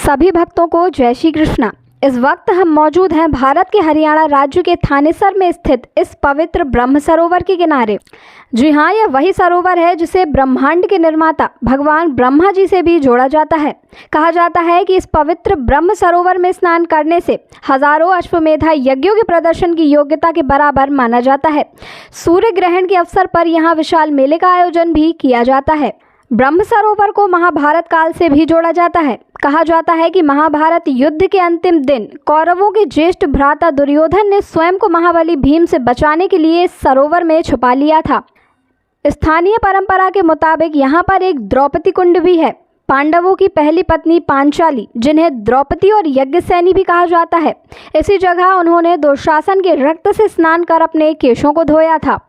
सभी भक्तों को जय श्री कृष्णा। इस वक्त हम मौजूद हैं भारत के हरियाणा राज्य के थानेसर में स्थित इस पवित्र ब्रह्म सरोवर के किनारे। जी हाँ, यह वही सरोवर है जिसे ब्रह्मांड के निर्माता भगवान ब्रह्मा जी से भी जोड़ा जाता है। कहा जाता है कि इस पवित्र ब्रह्म सरोवर में स्नान करने से हजारों अश्वमेधा यज्ञों के प्रदर्शन की योग्यता के बराबर माना जाता है। सूर्य ग्रहण के अवसर पर यहाँ विशाल मेले का आयोजन भी किया जाता है। ब्रह्म सरोवर को महाभारत काल से भी जोड़ा जाता है। कहा जाता है कि महाभारत युद्ध के अंतिम दिन कौरवों के ज्येष्ठ भ्राता दुर्योधन ने स्वयं को महाबली भीम से बचाने के लिए इस सरोवर में छुपा लिया था। स्थानीय परंपरा के मुताबिक यहाँ पर एक द्रौपदी कुंड भी है। पांडवों की पहली पत्नी पांचाली, जिन्हें द्रौपदी और यज्ञसेनी भी कहा जाता है, इसी जगह उन्होंने दुशासन के रक्त से स्नान कर अपने केशों को धोया था।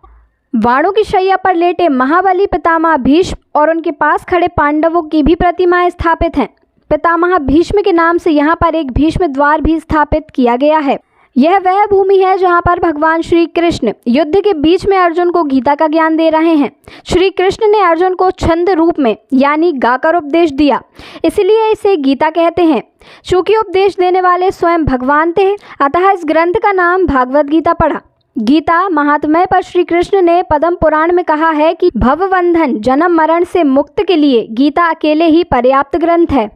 वाणों की शैया पर लेटे महाबली पितामह भीष्म और उनके पास खड़े पांडवों की भी प्रतिमाएं स्थापित हैं। पितामह भीष्म के नाम से यहाँ पर एक भीष्म द्वार भी स्थापित किया गया है। यह वह भूमि है जहाँ पर भगवान श्री कृष्ण युद्ध के बीच में अर्जुन को गीता का ज्ञान दे रहे हैं। श्री कृष्ण ने अर्जुन को छंद रूप में यानी गाकर उपदेश दिया, इसलिए इसे गीता कहते हैं। चूंकि उपदेश देने वाले स्वयं भगवान थे, अतः इस ग्रंथ का नाम भागवत गीता पड़ा। गीता महात्म्य पर श्री कृष्ण ने पद्म पुराण में कहा है कि भवबंधन जन्म मरण से मुक्त के लिए गीता अकेले ही पर्याप्त ग्रंथ है।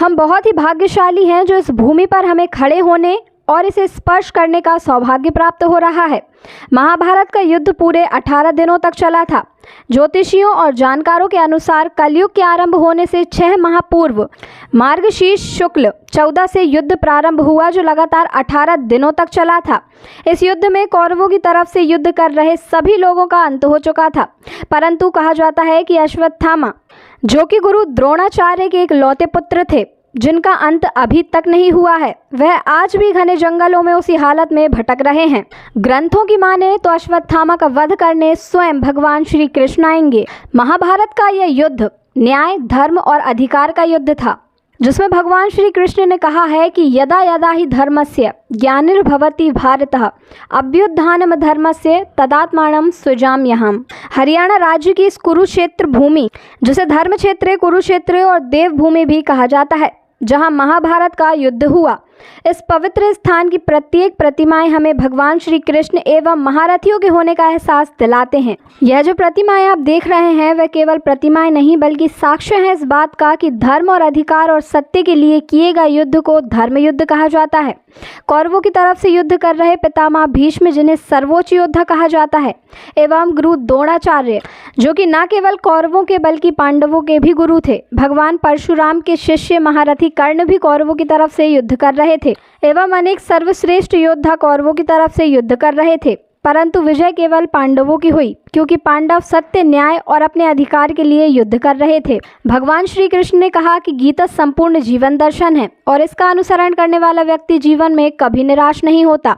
हम बहुत ही भाग्यशाली हैं जो इस भूमि पर हमें खड़े होने और इसे स्पर्श करने का सौभाग्य प्राप्त हो रहा है। महाभारत का युद्ध पूरे 18 दिनों तक चला था। ज्योतिषियों और जानकारों के अनुसार कलयुग के आरंभ होने से 6 माह पूर्व मार्गशीर्ष शुक्ल 14 से युद्ध प्रारंभ हुआ, जो लगातार 18 दिनों तक चला था। इस युद्ध में कौरवों की तरफ से युद्ध कर रहे सभी लोगों का अंत हो चुका था, परंतु कहा जाता है कि अश्वत्थामा, जो कि गुरु द्रोणाचार्य के एक लौते पुत्र थे, जिनका अंत अभी तक नहीं हुआ है, वह आज भी घने जंगलों में उसी हालत में भटक रहे हैं। ग्रंथों की माने तो अश्वत्थामा का वध करने स्वयं भगवान श्री कृष्ण आएंगे। महाभारत का यह युद्ध न्याय, धर्म और अधिकार का युद्ध था, जिसमें भगवान श्री कृष्ण ने कहा है कि यदा यदा ही धर्मस्य ग्लानिर्भवति भारतः अभ्युत्थानम धर्मस्य तदात्मानं सृजाम्यहम्। हरियाणा राज्य की इस कुरुक्षेत्र भूमि, जिसे धर्म क्षेत्र, कुरुक्षेत्र और देवभूमि भी कहा जाता है, जहां महाभारत का युद्ध हुआ, इस पवित्र स्थान की प्रत्येक प्रतिमाएं हमें भगवान श्री कृष्ण एवं महारथियों के होने का एहसास दिलाते हैं। यह जो प्रतिमाएं आप देख रहे हैं, वह केवल प्रतिमाएं नहीं बल्कि साक्ष्य है इस बात का कि धर्म और अधिकार और सत्य के लिए किए गए युद्ध को धर्म युद्ध कहा जाता है। कौरवों की तरफ से युद्ध कर रहे पितामह भीष्म, जिन्हें सर्वोच्च योद्धा कहा जाता है, एवं गुरु द्रोणाचार्य, जो कि न केवल कौरवों के बल्कि पांडवों के भी गुरु थे। भगवान परशुराम के शिष्य महारथी कर्ण भी कौरवों की तरफ से युद्ध कर रहे थे, एवं अनेक सर्वश्रेष्ठ योद्धा कौरवों की तरफ से युद्ध कर रहे थे, परंतु विजय केवल पांडवों की हुई, क्योंकि पांडव सत्य, न्याय और अपने अधिकार के लिए युद्ध कर रहे थे। भगवान श्री कृष्ण ने कहा कि गीता संपूर्ण जीवन दर्शन है और इसका अनुसरण करने वाला व्यक्ति जीवन में कभी निराश नहीं होता।